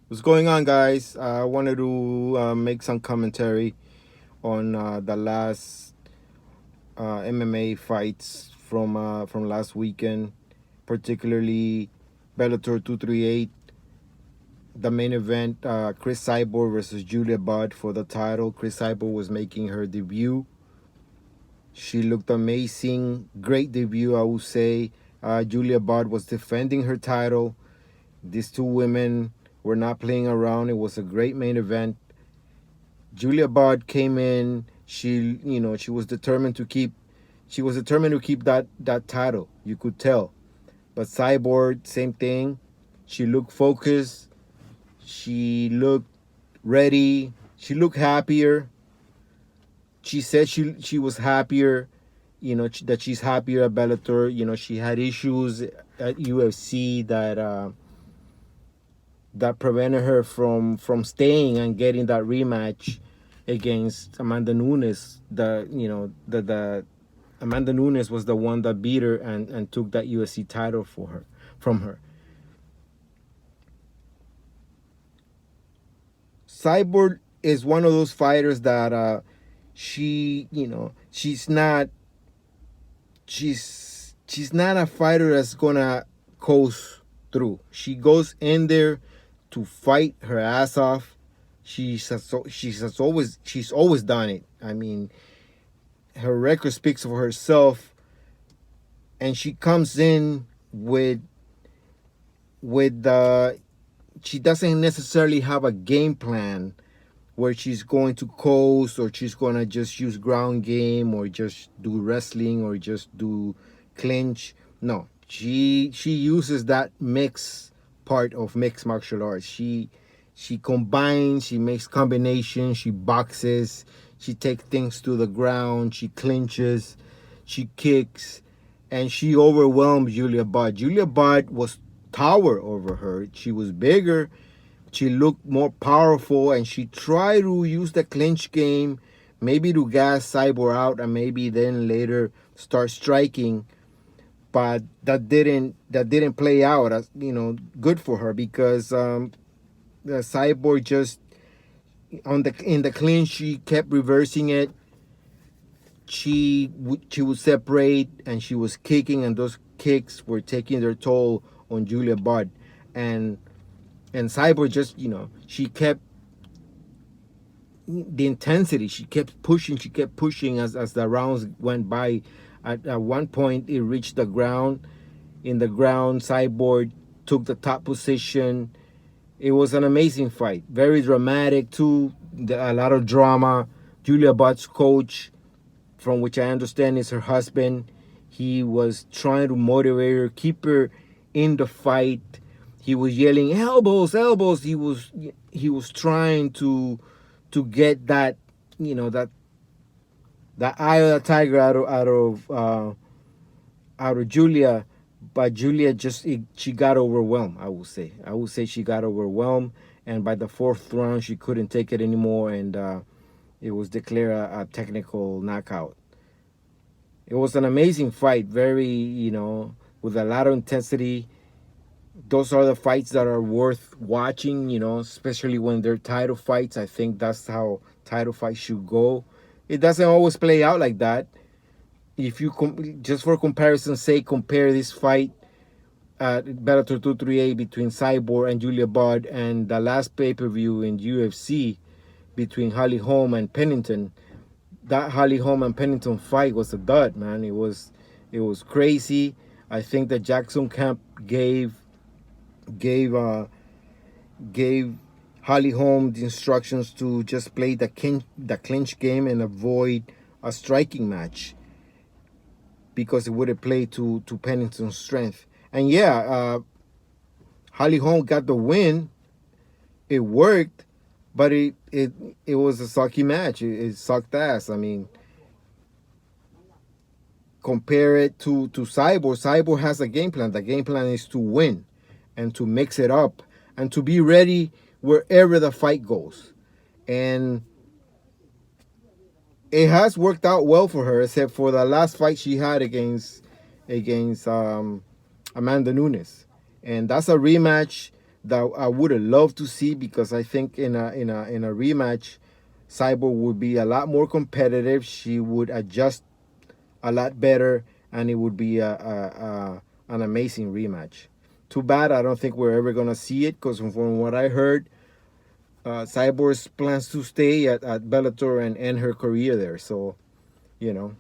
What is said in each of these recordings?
What's going on, guys? I wanted to make some commentary on the last MMA fights from last weekend, particularly Bellator 238, the main event, Chris Cyborg versus Julia Budd for the title. Chris Cyborg was making her debut. She looked amazing, great debut, I would say. Julia Budd was defending her title. These two women were not playing around. It was a great main event. Julia Budd came in. She was determined to keep. She was determined to keep that title. You could tell. But Cyborg, same thing. She looked focused. She looked ready. She looked happier. She said she was happier. That she's happier at Bellator. She had issues at UFC that prevented her from staying and getting that rematch against Amanda Nunes. The Amanda Nunes was the one that beat her and took that UFC title from her. Cyborg is one of those fighters that she's not a fighter that's gonna coast through. She goes in there to fight her ass off. She's always done it. I mean, her record speaks for herself, and she comes in with she doesn't necessarily have a game plan where she's going to coast or she's going to just use ground game or just do wrestling or just do clinch. No, she uses that mix part of mixed martial arts. She combines, she makes combinations, she boxes, she takes things to the ground, she clinches, she kicks, and she overwhelmed Julia Budd. Julia Budd was tower over her. She was bigger, she looked more powerful, and she tried to use the clinch game, maybe to gas Cyborg out, and maybe then later start striking. But that didn't play out as good for her because the Cyborg just in the clinch she kept reversing it. She would separate and she was kicking, and those kicks were taking their toll on Julia Budd, and Cyborg just she kept the intensity. She kept pushing as the rounds went by. At one point, it reached the ground. In the ground, Cyborg took the top position. It was an amazing fight, very dramatic too. A lot of drama. Julia Budd's coach, from which I understand is her husband, he was trying to motivate her, keep her in the fight. He was yelling elbows, elbows. He was trying to get that that eye of the tiger out of Julia, but Julia she got overwhelmed. I would say she got overwhelmed, and by the fourth round she couldn't take it anymore, and it was declared a technical knockout. It was an amazing fight, very with a lot of intensity. Those are the fights that are worth watching, especially when they're title fights. I think that's how title fights should go. It doesn't always play out like that. If you just for comparison's sake, compare this fight at Bellator 238 between Cyborg and Julia Budd and the last pay-per-view in UFC between Holly Holm and Pennington. That Holly Holm and Pennington fight was a dud, man. It was crazy. I think that Jackson Camp gave Holly Holm the instructions to just play the clinch game and avoid a striking match because it would have played to Pennington's strength. And yeah, Holly Holm got the win. It worked, but it was a sucky match. It sucked ass. I mean, compare it to Cyborg. Cyborg has a game plan. The game plan is to win and to mix it up and to be ready wherever the fight goes. And it has worked out well for her, except for the last fight she had against Amanda Nunes. And that's a rematch that I would have loved to see, because I think in a rematch, Cyborg would be a lot more competitive. She would adjust a lot better, and it would be an amazing rematch. Too bad I don't think we're ever gonna see it, because from what I heard, Cyborg plans to stay at Bellator and end her career there. So, you know,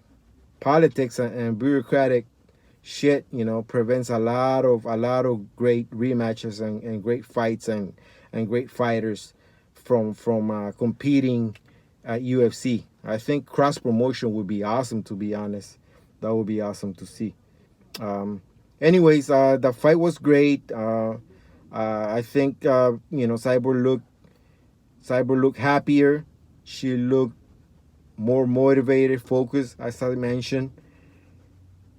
politics and bureaucratic shit, prevents a lot of great rematches and great fights and great fighters from competing at UFC. I think cross promotion would be awesome, to be honest. That would be awesome to see. Um, Anyways, the fight was great. I think Cyber looked happier. She looked more motivated, focused, as I mentioned.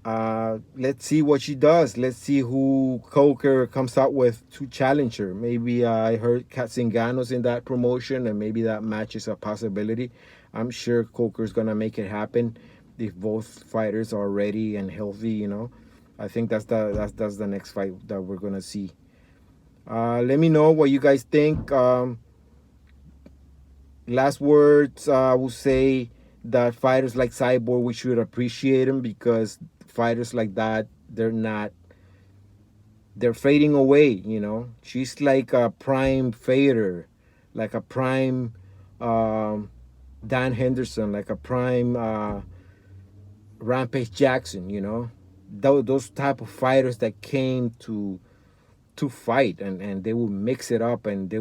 Let's see what she does. Let's see who Coker comes out with to challenge her. Maybe I heard Katzinganos in that promotion, and maybe that match is a possibility. I'm sure Coker's gonna make it happen if both fighters are ready and healthy. I think that's the next fight that we're gonna see. Let me know what you guys think. Last words, I will say that fighters like Cyborg, we should appreciate him, because fighters like that, they're fading away. She's like a prime fader, like a prime um, Dan Henderson, like a prime Rampage Jackson. Those type of fighters that came to fight, and they would mix it up, and they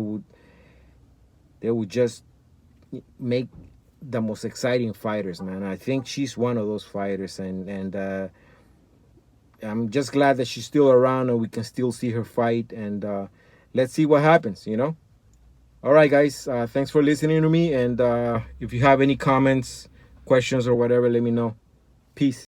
would just make the most exciting fighters, man. I think she's one of those fighters, and I'm just glad that she's still around and we can still see her fight. And let's see what happens. All right, guys. Thanks for listening to me. And if you have any comments, questions, or whatever, let me know. Peace.